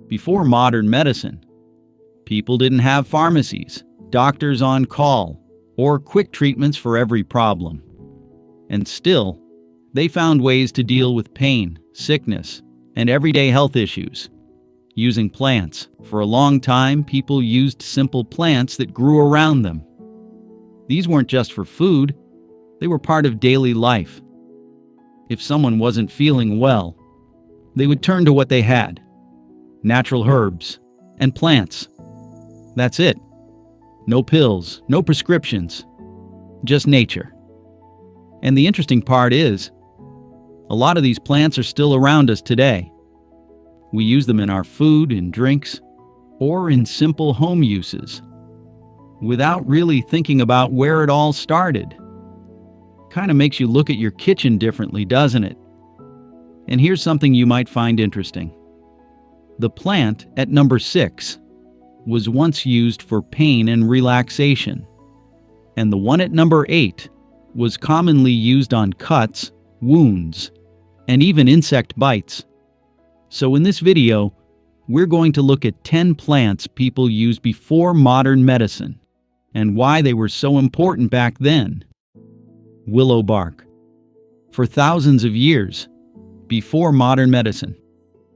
Before modern medicine, people didn't have pharmacies, doctors on call, or quick treatments for every problem. And still, they found ways to deal with pain, sickness, and everyday health issues. Using plants. For a long time, people used simple plants that grew around them. These weren't just for food, they were part of daily life. If someone wasn't feeling well, they would turn to what they had: natural herbs and plants. That's it. No pills, no prescriptions, just nature. And the interesting part is, a lot of these plants are still around us today. We use them in our food and drinks, or in simple home uses, without really thinking about where it all started. Kind of makes you look at your kitchen differently, doesn't it? And here's something you might find interesting. The plant at number 6 was once used for pain and relaxation, and the one at number 8 was commonly used on cuts, wounds, and even insect bites. So in this video, we're going to look at 10 plants people used before modern medicine and why they were so important back then. Willow bark. For thousands of years, before modern medicine,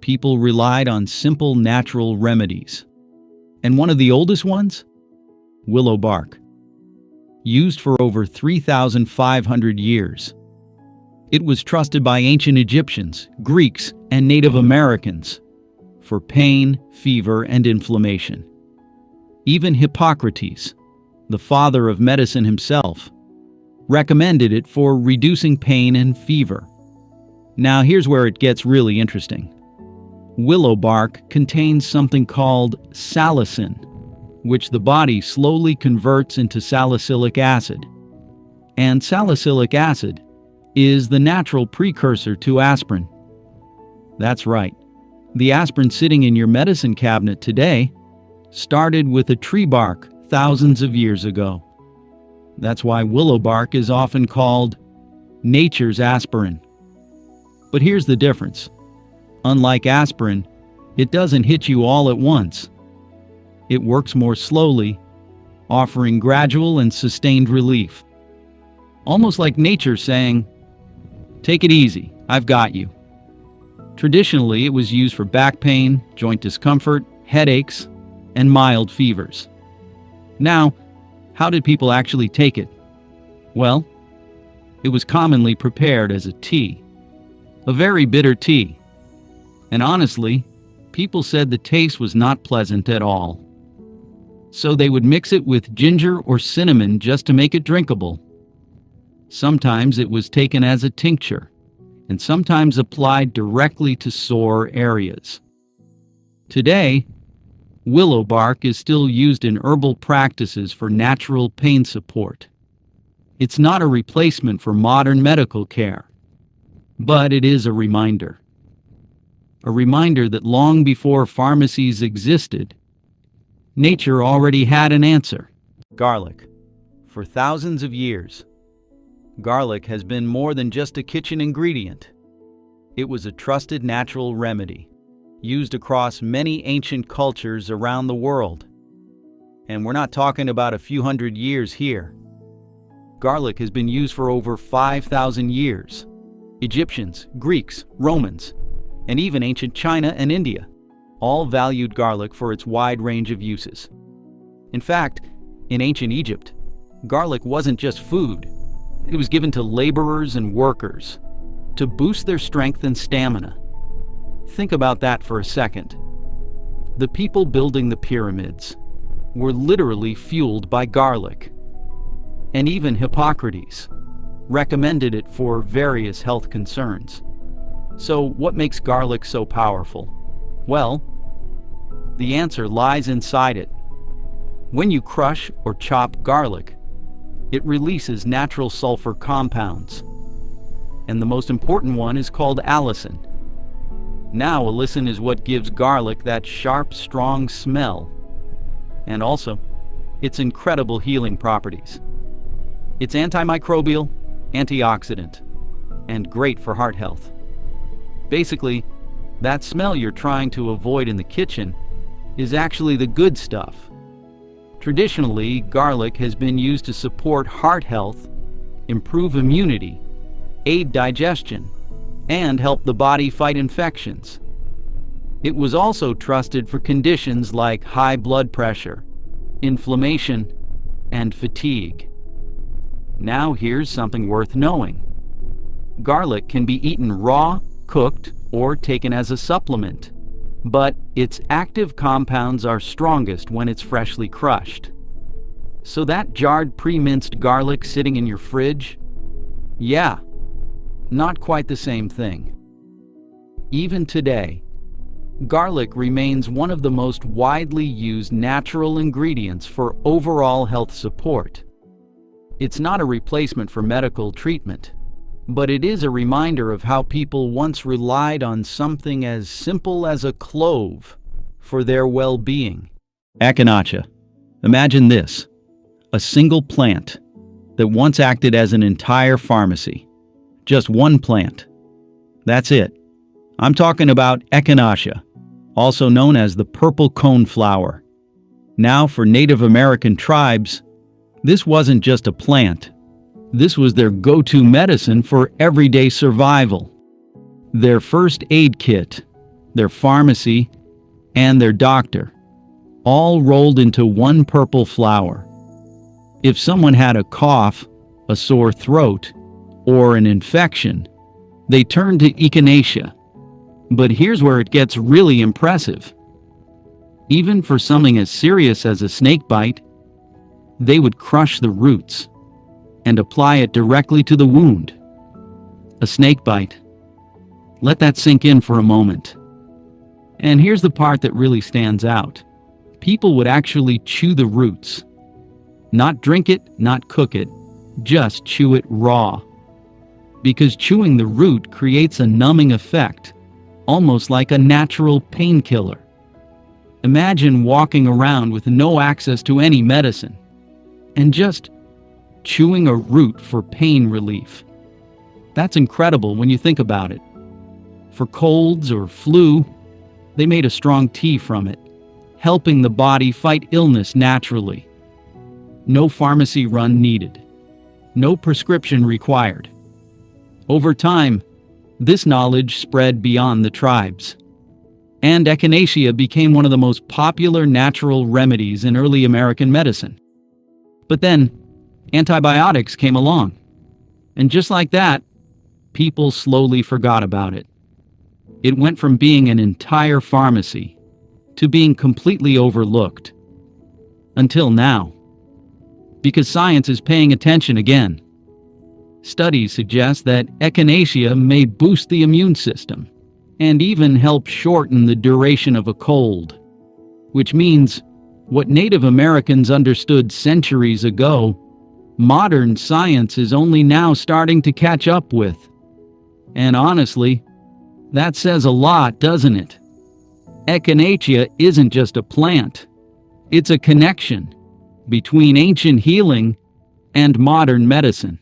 people relied on simple natural remedies. And one of the oldest ones? Willow bark. Used for over 3,500 years. It was trusted by ancient Egyptians, Greeks, and Native Americans for pain, fever, and inflammation. Even Hippocrates, the father of medicine himself, recommended it for reducing pain and fever. Now here's where it gets really interesting. Willow bark contains something called salicin, which the body slowly converts into salicylic acid. And salicylic acid is the natural precursor to aspirin. That's right. The aspirin sitting in your medicine cabinet today started with a tree bark thousands of years ago. That's why willow bark is often called nature's aspirin. But here's the difference. Unlike aspirin, it doesn't hit you all at once. It works more slowly, offering gradual and sustained relief. Almost like nature saying, "Take it easy, I've got you." Traditionally, it was used for back pain, joint discomfort, headaches, and mild fevers. Now, how did people actually take it? Well, it was commonly prepared as a tea, a very bitter tea. And honestly, people said the taste was not pleasant at all. So they would mix it with ginger or cinnamon just to make it drinkable. Sometimes it was taken as a tincture, and sometimes applied directly to sore areas. Today, willow bark is still used in herbal practices for natural pain support. It's not a replacement for modern medical care, but it is a reminder. A reminder that long before pharmacies existed, nature already had an answer. Garlic. For thousands of years, garlic has been more than just a kitchen ingredient. It was a trusted natural remedy, used across many ancient cultures around the world. And we're not talking about a few hundred years here. Garlic has been used for over 5,000 years. Egyptians, Greeks, Romans, and even ancient China and India all valued garlic for its wide range of uses. In fact, in ancient Egypt, garlic wasn't just food. It was given to laborers and workers to boost their strength and stamina. Think about that for a second. The people building the pyramids were literally fueled by garlic. And even Hippocrates recommended it for various health concerns. So what makes garlic so powerful? Well, the answer lies inside it. When you crush or chop garlic, it releases natural sulfur compounds. And the most important one is called allicin. Now, allicin is what gives garlic that sharp, strong smell. And also, its incredible healing properties. It's antimicrobial, antioxidant, and great for heart health. Basically, That smell you're trying to avoid in the kitchen is actually the good stuff. Traditionally, garlic has been used to support heart health, improve immunity, aid digestion, and help the body fight infections. It was also trusted for conditions like high blood pressure, inflammation, and fatigue. Now here's something worth knowing. Garlic can be eaten raw, cooked, or taken as a supplement, but its active compounds are strongest when it's freshly crushed. So that jarred pre-minced garlic sitting in your fridge? Yeah, not quite the same thing. Even today, garlic remains one of the most widely used natural ingredients for overall health support. It's not a replacement for medical treatment, but it is a reminder of how people once relied on something as simple as a clove for their well-being. Echinacea. Imagine this: a single plant that once acted as an entire pharmacy. Just one plant. That's it. I'm talking about echinacea, also known as the purple coneflower. Now, for Native American tribes, this wasn't just a plant. This was their go-to medicine for everyday survival. Their first aid kit, their pharmacy, and their doctor, all rolled into one purple flower. If someone had a cough, a sore throat, or an infection, they turned to echinacea. But here's where it gets really impressive. Even for something as serious as a snake bite, they would crush the roots and apply it directly to the wound. A snake bite. Let that sink in for a moment. And here's the part that really stands out. People would actually chew the roots. Not drink it, not cook it, just chew it raw. Because chewing the root creates a numbing effect, almost like a natural painkiller. Imagine walking around with no access to any medicine, and just chewing a root for pain relief. That's incredible when you think about it. For colds or flu, they made a strong tea from it, helping the body fight illness naturally. No pharmacy run needed. No prescription required. Over time, this knowledge spread beyond the tribes, and echinacea became one of the most popular natural remedies in early American medicine. But then, antibiotics came along, and just like that, people slowly forgot about it. It went from being an entire pharmacy to being completely overlooked. Until now. Because science is paying attention again. Studies suggest that echinacea may boost the immune system and even help shorten the duration of a cold, which means what Native Americans understood centuries ago, modern science is only now starting to catch up with. And honestly, that says a lot, doesn't it? Echinacea isn't just a plant. It's a connection between ancient healing and modern medicine.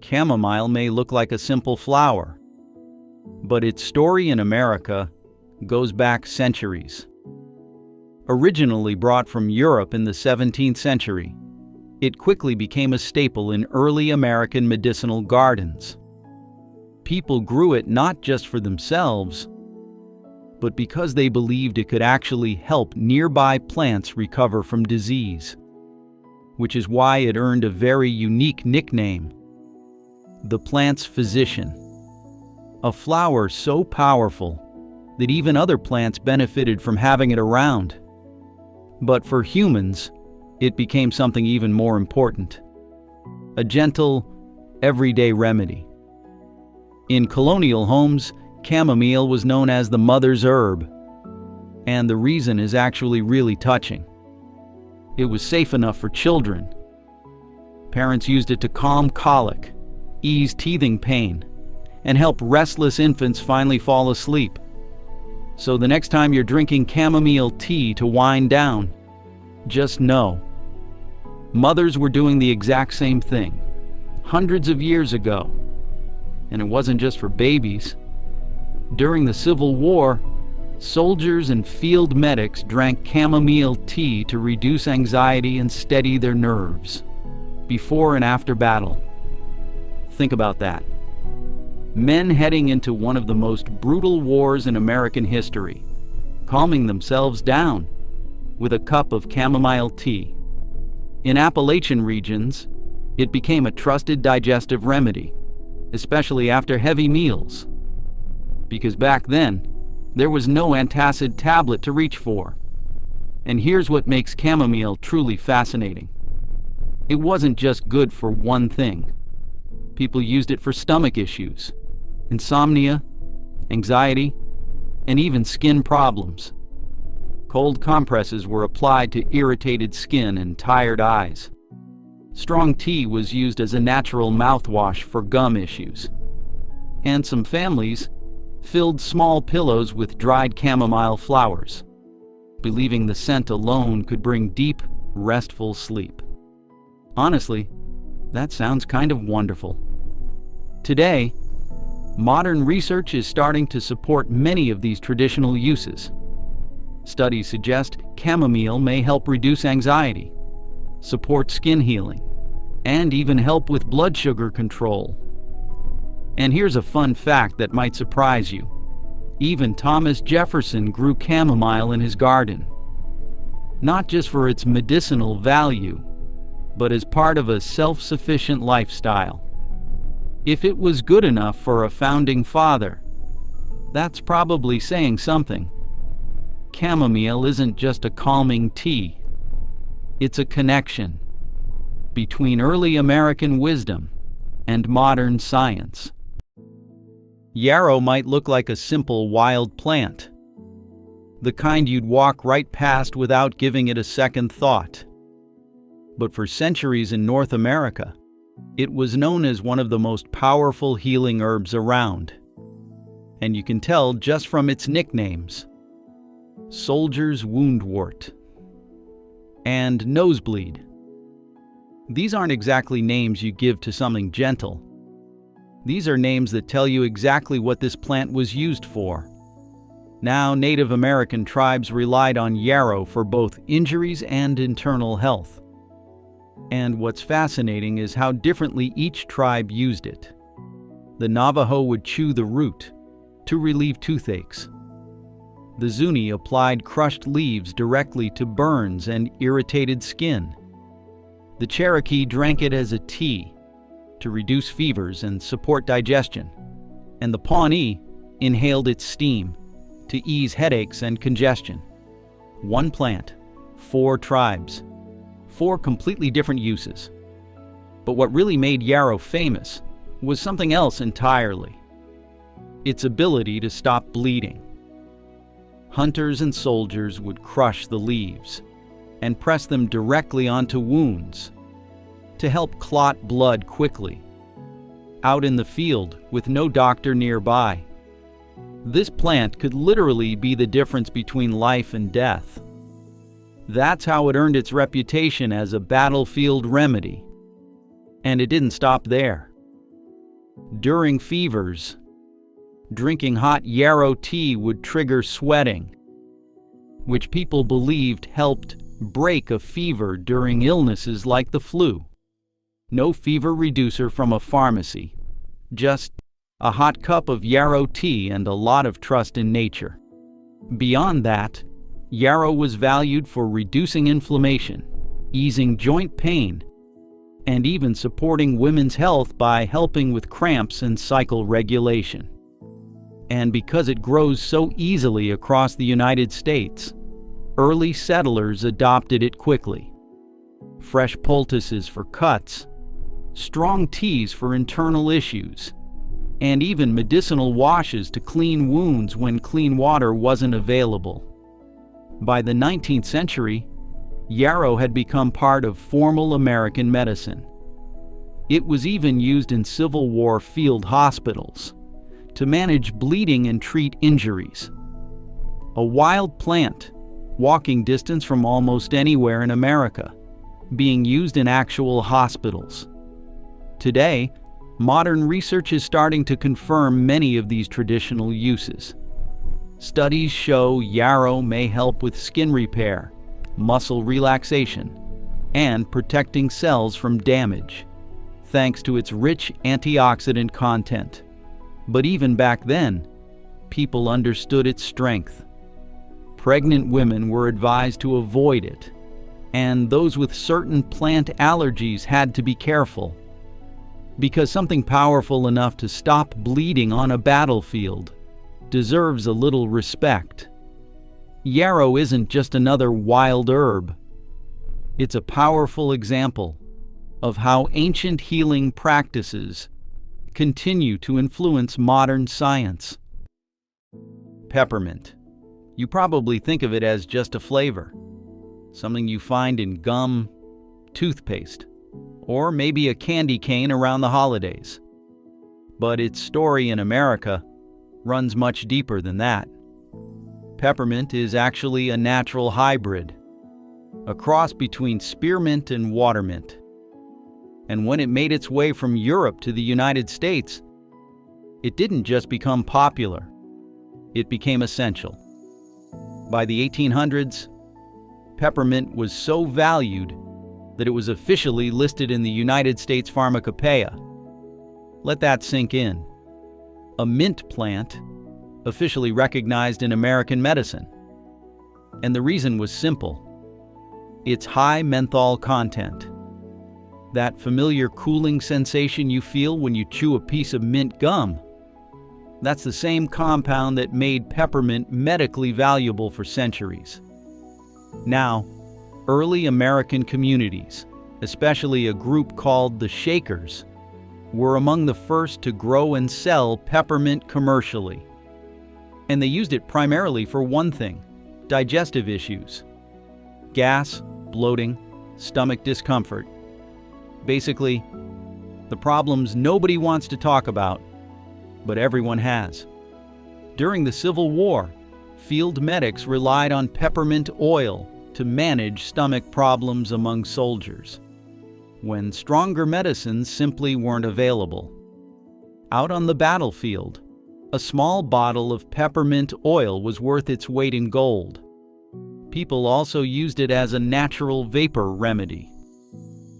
Chamomile may look like a simple flower, but its story in America goes back centuries. Originally brought from Europe in the 17th century, it quickly became a staple in early American medicinal gardens. People grew it not just for themselves, but because they believed it could actually help nearby plants recover from disease, which is why it earned a very unique nickname, the plant's physician. A flower so powerful that even other plants benefited from having it around. But for humans, it became something even more important. A gentle, everyday remedy. In colonial homes, chamomile was known as the mother's herb, and the reason is actually really touching. It was safe enough for children. Parents used it to calm colic, ease teething pain, and help restless infants finally fall asleep. So the next time you're drinking chamomile tea to wind down, just know, mothers were doing the exact same thing, hundreds of years ago. And it wasn't just for babies. During the Civil War, soldiers and field medics drank chamomile tea to reduce anxiety and steady their nerves, before and after battle. Think about that. Men heading into one of the most brutal wars in American history, calming themselves down with a cup of chamomile tea. In Appalachian regions, it became a trusted digestive remedy, especially after heavy meals, because back then, there was no antacid tablet to reach for. And here's what makes chamomile truly fascinating. It wasn't just good for one thing. People used it for stomach issues, insomnia, anxiety, and even skin problems. Cold compresses were applied to irritated skin and tired eyes. Strong tea was used as a natural mouthwash for gum issues. And some families filled small pillows with dried chamomile flowers, believing the scent alone could bring deep, restful sleep. Honestly, that sounds kind of wonderful. Today, modern research is starting to support many of these traditional uses. Studies suggest chamomile may help reduce anxiety, support skin healing, and even help with blood sugar control. And here's a fun fact that might surprise you. Even Thomas Jefferson grew chamomile in his garden, not just for its medicinal value, but as part of a self-sufficient lifestyle. If it was good enough for a founding father, that's probably saying something. Chamomile isn't just a calming tea. It's a connection between early American wisdom and modern science. Yarrow might look like a simple wild plant, the kind you'd walk right past without giving it a second thought. But for centuries in North America, it was known as one of the most powerful healing herbs around. And you can tell just from its nicknames: soldier's woundwort and nosebleed. These aren't exactly names you give to something gentle. These are names that tell you exactly what this plant was used for. Now, Native American tribes relied on yarrow for both injuries and internal health. And what's fascinating is how differently each tribe used it. The Navajo would chew the root to relieve toothaches. The Zuni applied crushed leaves directly to burns and irritated skin. The Cherokee drank it as a tea to reduce fevers and support digestion, and the Pawnee inhaled its steam to ease headaches and congestion. One plant, 4 tribes, 4 completely different uses. But what really made yarrow famous was something else entirely: its ability to stop bleeding. Hunters and soldiers would crush the leaves and press them directly onto wounds to help clot blood quickly, out in the field with no doctor nearby. This plant could literally be the difference between life and death. That's how it earned its reputation as a battlefield remedy. And it didn't stop there. During fevers, drinking hot yarrow tea would trigger sweating, which people believed helped break a fever during illnesses like the flu. No fever reducer from a pharmacy, just a hot cup of yarrow tea and a lot of trust in nature. Beyond that, yarrow was valued for reducing inflammation, easing joint pain, and even supporting women's health by helping with cramps and cycle regulation. And because it grows so easily across the United States, early settlers adopted it quickly. Fresh poultices for cuts, strong teas for internal issues, and even medicinal washes to clean wounds when clean water wasn't available. By the 19th century, yarrow had become part of formal American medicine. It was even used in Civil War field hospitals to manage bleeding and treat injuries. A wild plant, walking distance from almost anywhere in America, being used in actual hospitals. Today, Modern research is starting to confirm many of these traditional uses. Studies show yarrow may help with skin repair, muscle relaxation, and protecting cells from damage, thanks to its rich antioxidant content. But even back then, people understood its strength. Pregnant women were advised to avoid it, and those with certain plant allergies had to be careful, because something powerful enough to stop bleeding on a battlefield deserves a little respect. Yarrow isn't just another wild herb. It's a powerful example of how ancient healing practices continue to influence modern science. Peppermint. You probably think of it as just a flavor, something you find in gum, toothpaste, or maybe a candy cane around the holidays. But its story in America runs much deeper than that. Peppermint is actually a natural hybrid, a cross between spearmint and watermint. And when it made its way from Europe to the United States, it didn't just become popular, it became essential. By the 1800s, peppermint was so valued that it was officially listed in the United States Pharmacopoeia. Let that sink in. A mint plant, officially recognized in American medicine. And the reason was simple. Its high menthol content. That familiar cooling sensation you feel when you chew a piece of mint gum. That's the same compound that made peppermint medically valuable for centuries. Now, early American communities, especially a group called the Shakers, were among the first to grow and sell peppermint commercially. And they used it primarily for one thing: digestive issues. Gas, bloating, stomach discomfort. Basically, the problems nobody wants to talk about, but everyone has. During the Civil War, field medics relied on peppermint oil to manage stomach problems among soldiers, when stronger medicines simply weren't available. Out on the battlefield, a small bottle of peppermint oil was worth its weight in gold. People also used it as a natural vapor remedy.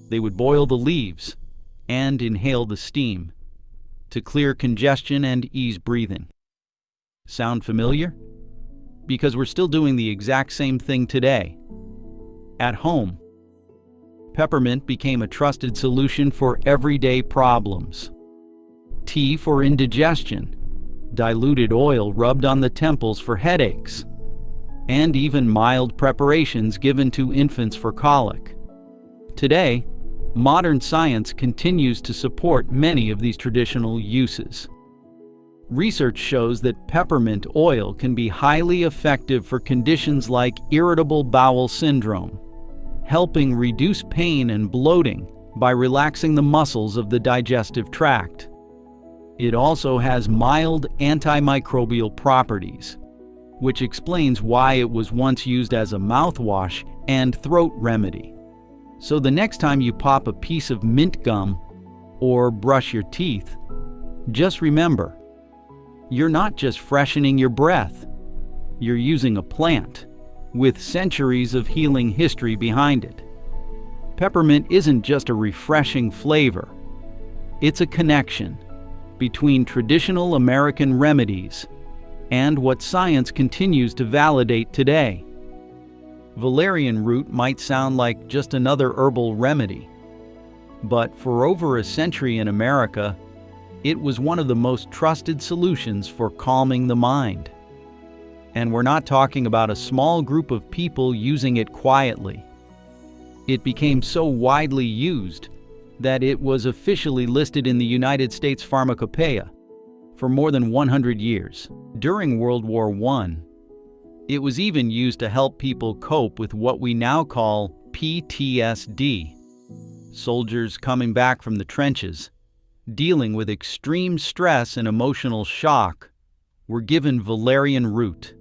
They would boil the leaves and inhale the steam to clear congestion and ease breathing. Sound familiar? Because we're still doing the exact same thing today. At home, peppermint became a trusted solution for everyday problems. Tea for indigestion, diluted oil rubbed on the temples for headaches, and even mild preparations given to infants for colic. Today, modern science continues to support many of these traditional uses. Research shows that peppermint oil can be highly effective for conditions like irritable bowel syndrome, helping reduce pain and bloating by relaxing the muscles of the digestive tract. It also has mild antimicrobial properties, which explains why it was once used as a mouthwash and throat remedy. So the next time you pop a piece of mint gum or brush your teeth, just remember, you're not just freshening your breath. You're using a plant with centuries of healing history behind it. Peppermint isn't just a refreshing flavor. It's a connection between traditional American remedies and what science continues to validate today. Valerian root might sound like just another herbal remedy, but for over a century in America, it was one of the most trusted solutions for calming the mind. And we're not talking about a small group of people using it quietly. It became so widely used that it was officially listed in the United States Pharmacopoeia for more than 100 years. During World War I, it was even used to help people cope with what we now call PTSD. Soldiers coming back from the trenches, dealing with extreme stress and emotional shock, were given valerian root.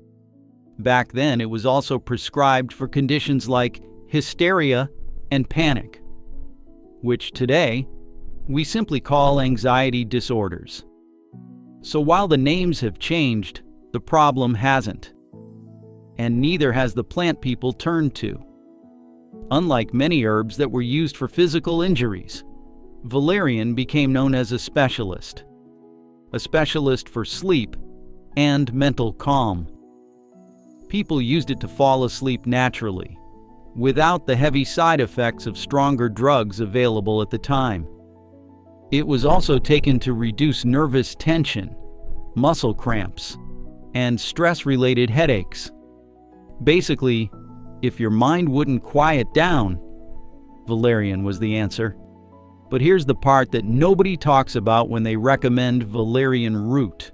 Back then, it was also prescribed for conditions like hysteria and panic, which today we simply call anxiety disorders. So while the names have changed, the problem hasn't. And neither has the plant people turned to. Unlike many herbs that were used for physical injuries, valerian became known as a specialist for sleep and mental calm. People used it to fall asleep naturally, without the heavy side effects of stronger drugs available at the time. It was also taken to reduce nervous tension, muscle cramps, and stress-related headaches. Basically, if your mind wouldn't quiet down, valerian was the answer. But here's the part that nobody talks about when they recommend valerian root: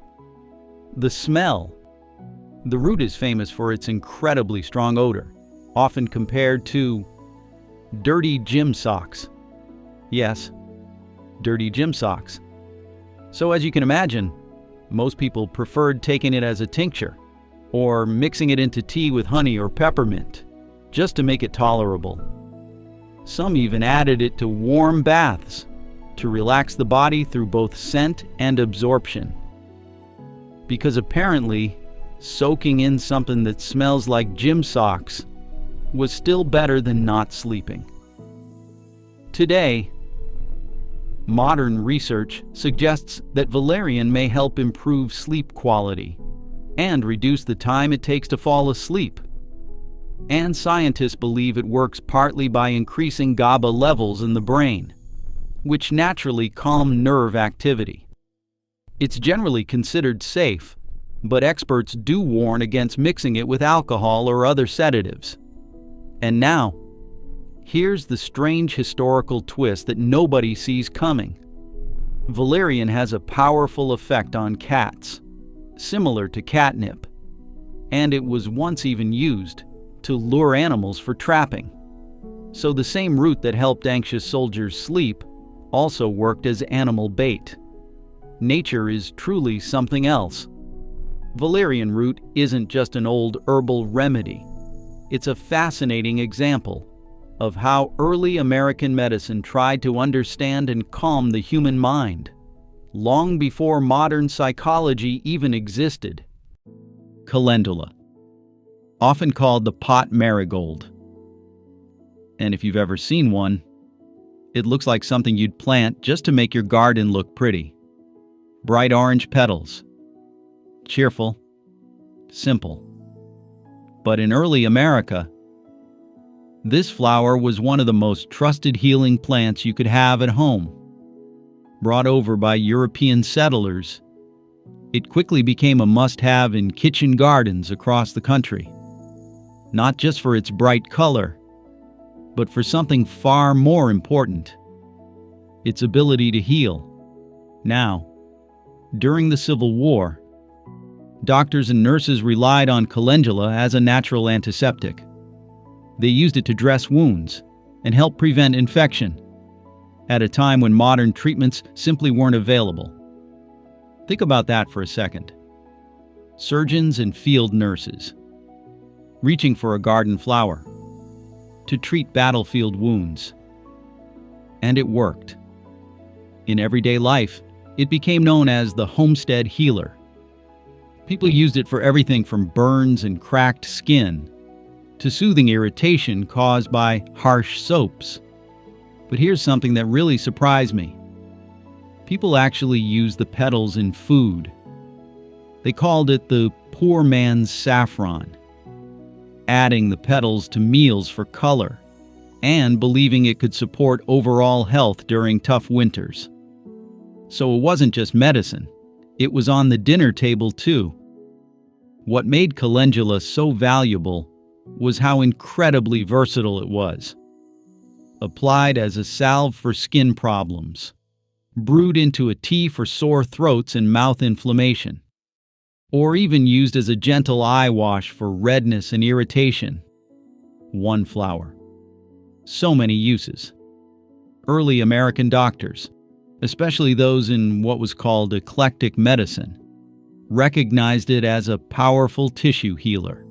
the smell. The root is famous for its incredibly strong odor, often compared to dirty gym socks. Yes, dirty gym socks. So as you can imagine, most people preferred taking it as a tincture or mixing it into tea with honey or peppermint, just to make it tolerable. Some even added it to warm baths to relax the body through both scent and absorption. Because apparently, soaking in something that smells like gym socks was still better than not sleeping. Today, modern research suggests that valerian may help improve sleep quality and reduce the time it takes to fall asleep. And scientists believe it works partly by increasing GABA levels in the brain, which naturally calm nerve activity. It's generally considered safe, but experts do warn against mixing it with alcohol or other sedatives. And now, here's the strange historical twist that nobody sees coming. Valerian has a powerful effect on cats, similar to catnip, and it was once even used to lure animals for trapping. So the same root that helped anxious soldiers sleep also worked as animal bait. Nature is truly something else. Valerian root isn't just an old herbal remedy. It's a fascinating example of how early American medicine tried to understand and calm the human mind, long before modern psychology even existed. Calendula, often called the pot marigold. And if you've ever seen one, it looks like something you'd plant just to make your garden look pretty. Bright orange petals. Cheerful. Simple. But in early America, this flower was one of the most trusted healing plants you could have at home. Brought over by European settlers, it quickly became a must-have in kitchen gardens across the country. Not just for its bright color, but for something far more important: its ability to heal. Now, during the Civil War, doctors and nurses relied on calendula as a natural antiseptic. They used it to dress wounds and help prevent infection, at a time when modern treatments simply weren't available. Think about that for a second. Surgeons and field nurses reaching for a garden flower to treat battlefield wounds. And it worked. In everyday life, it became known as the homestead healer. People used it for everything from burns and cracked skin to soothing irritation caused by harsh soaps. But here's something that really surprised me. People actually used the petals in food. They called it the poor man's saffron, adding the petals to meals for color and believing it could support overall health during tough winters. So it wasn't just medicine, it was on the dinner table too. What made calendula so valuable was how incredibly versatile it was. Applied as a salve for skin problems, brewed into a tea for sore throats and mouth inflammation, or even used as a gentle eye wash for redness and irritation. One flower. So many uses. Early American doctors, especially those in what was called eclectic medicine, recognized it as a powerful tissue healer,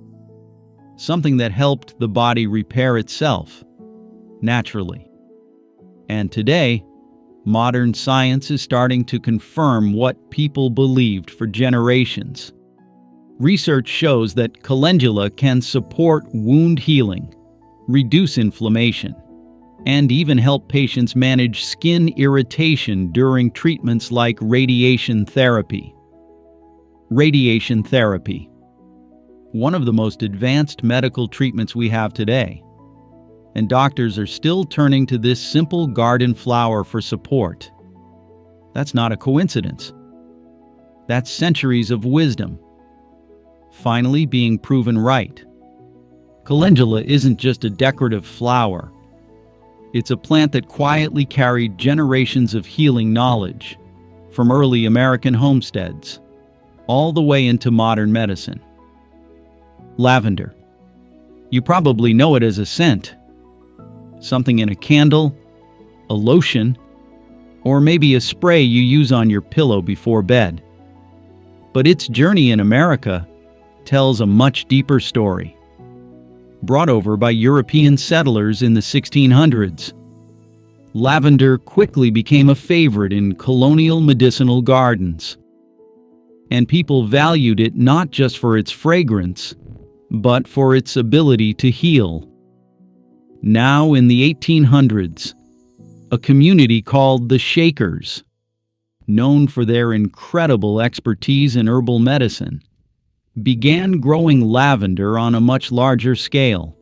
something that helped the body repair itself naturally. And today, modern science is starting to confirm what people believed for generations. Research shows that calendula can support wound healing, reduce inflammation, and even help patients manage skin irritation during treatments like radiation therapy. Radiation therapy, one of the most advanced medical treatments we have today, and doctors are still turning to this simple garden flower for support. That's not a coincidence. That's centuries of wisdom finally being proven right. Calendula isn't just a decorative flower. It's a plant that quietly carried generations of healing knowledge, from early American homesteads, all the way into modern medicine. Lavender. You probably know it as a scent. Something in a candle, a lotion, or maybe a spray you use on your pillow before bed. But its journey in America tells a much deeper story. Brought over by European settlers in the 1600s, lavender quickly became a favorite in colonial medicinal gardens. And people valued it not just for its fragrance, but for its ability to heal. Now, in the 1800s, a community called the Shakers, known for their incredible expertise in herbal medicine, began growing lavender on a much larger scale.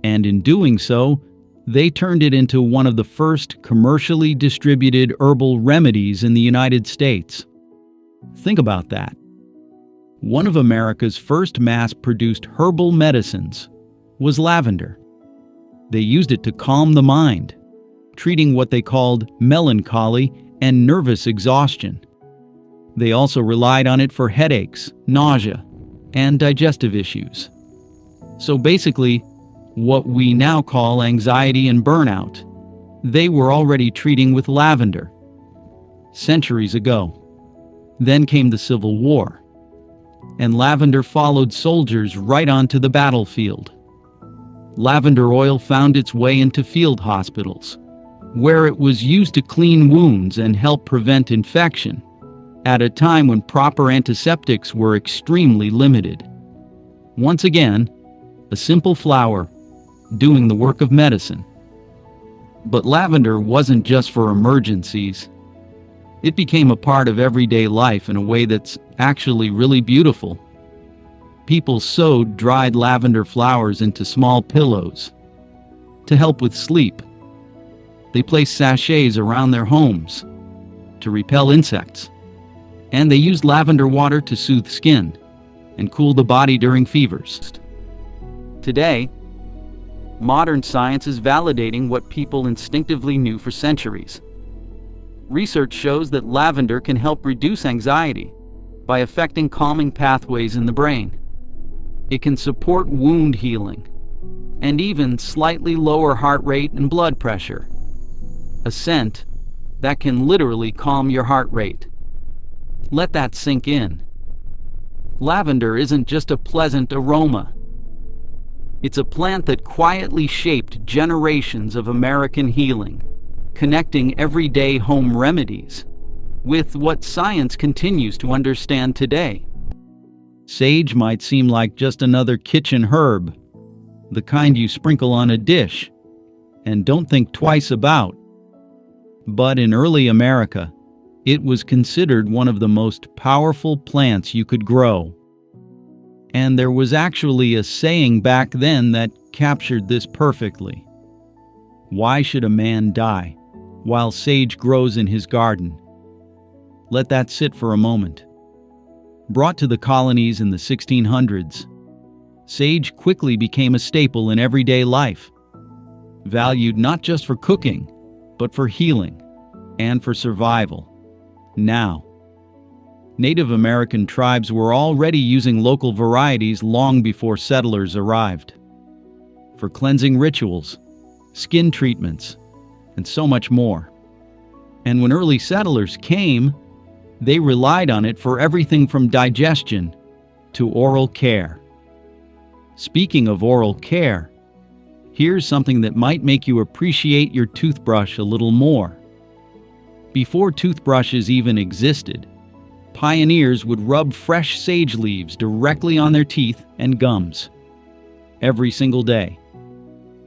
And in doing so, they turned it into one of the first commercially distributed herbal remedies in the United States. Think about that. One of America's first mass-produced herbal medicines was lavender. They used it to calm the mind, treating what they called melancholy and nervous exhaustion. They also relied on it for headaches, nausea, and digestive issues. So basically, what we now call anxiety and burnout, they were already treating with lavender centuries ago. Then came the Civil War, and lavender followed soldiers right onto the battlefield. Lavender oil found its way into field hospitals, where it was used to clean wounds and help prevent infection, at a time when proper antiseptics were extremely limited. Once again, a simple flower doing the work of medicine. But lavender wasn't just for emergencies. It became a part of everyday life in a way that's actually really beautiful. People sewed dried lavender flowers into small pillows to help with sleep. They placed sachets around their homes to repel insects. And they used lavender water to soothe skin and cool the body during fevers. Today, modern science is validating what people instinctively knew for centuries. Research shows that lavender can help reduce anxiety by affecting calming pathways in the brain. It can support wound healing and even slightly lower heart rate and blood pressure. A scent that can literally calm your heart rate. Let that sink in. Lavender isn't just a pleasant aroma. It's a plant that quietly shaped generations of American healing, connecting everyday home remedies with what science continues to understand today. Sage might seem like just another kitchen herb, the kind you sprinkle on a dish and don't think twice about. But in early America, it was considered one of the most powerful plants you could grow. And there was actually a saying back then that captured this perfectly. Why should a man die while sage grows in his garden? Let that sit for a moment. Brought to the colonies in the 1600s, sage quickly became a staple in everyday life, valued not just for cooking, but for healing and for survival. Now, Native American tribes were already using local varieties long before settlers arrived, for cleansing rituals, skin treatments, and so much more. And when early settlers came, they relied on it for everything from digestion to oral care. Speaking of oral care, here's something that might make you appreciate your toothbrush a little more. Before toothbrushes even existed, pioneers would rub fresh sage leaves directly on their teeth and gums every single day,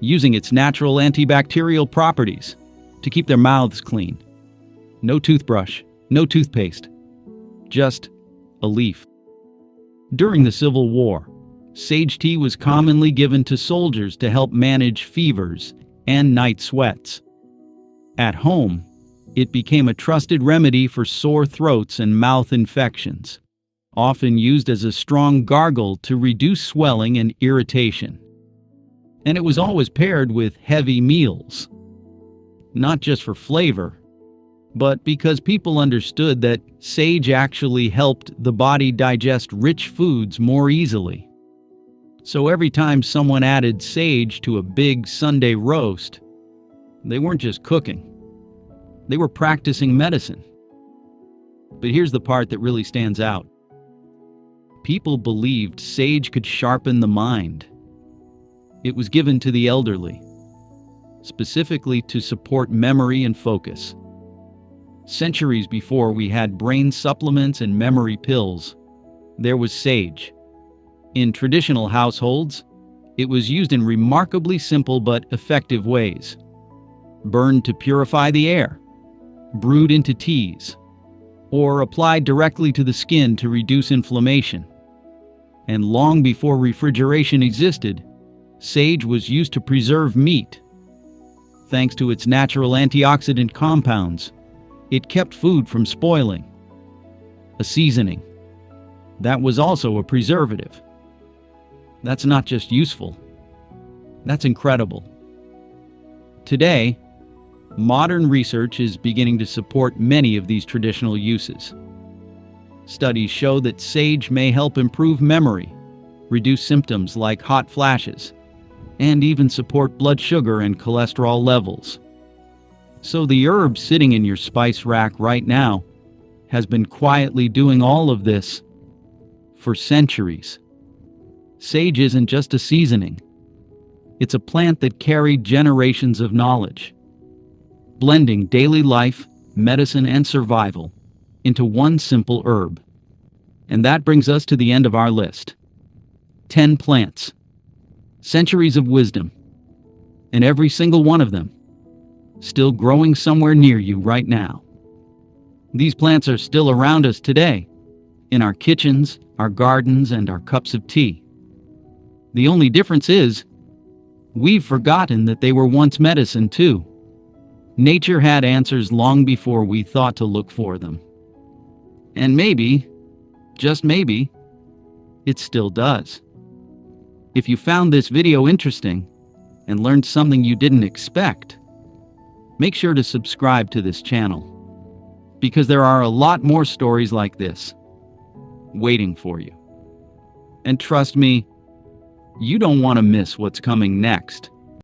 using its natural antibacterial properties to keep their mouths clean. No toothbrush, no toothpaste, just a leaf. During the Civil War, sage tea was commonly given to soldiers to help manage fevers and night sweats. At home, it became a trusted remedy for sore throats and mouth infections, often used as a strong gargle to reduce swelling and irritation. And it was always paired with heavy meals, not just for flavor, but because people understood that sage actually helped the body digest rich foods more easily. So every time someone added sage to a big Sunday roast, they weren't just cooking. They were practicing medicine. But here's the part that really stands out. People believed sage could sharpen the mind. It was given to the elderly, specifically to support memory and focus. Centuries before we had brain supplements and memory pills, there was sage. In traditional households, it was used in remarkably simple but effective ways. Burned to purify the air, brewed into teas, or applied directly to the skin to reduce inflammation. And long before refrigeration existed, sage was used to preserve meat. Thanks to its natural antioxidant compounds, it kept food from spoiling. A seasoning. That was also a preservative. That's not just useful. That's incredible. Today, modern research is beginning to support many of these traditional uses. Studies show that sage may help improve memory, reduce symptoms like hot flashes, and even support blood sugar and cholesterol levels. So the herb sitting in your spice rack right now has been quietly doing all of this for centuries. Sage isn't just a seasoning. It's a plant that carried generations of knowledge, blending daily life, medicine, and survival into one simple herb. And that brings us to the end of our list. 10 plants, centuries of wisdom, and every single one of them still growing somewhere near you right now. These plants are still around us today, in our kitchens, our gardens, and our cups of tea. The only difference is, we've forgotten that they were once medicine too. Nature had answers long before we thought to look for them. And maybe, just maybe, it still does. If you found this video interesting and learned something you didn't expect, make sure to subscribe to this channel, because there are a lot more stories like this waiting for you. And trust me, you don't want to miss what's coming next.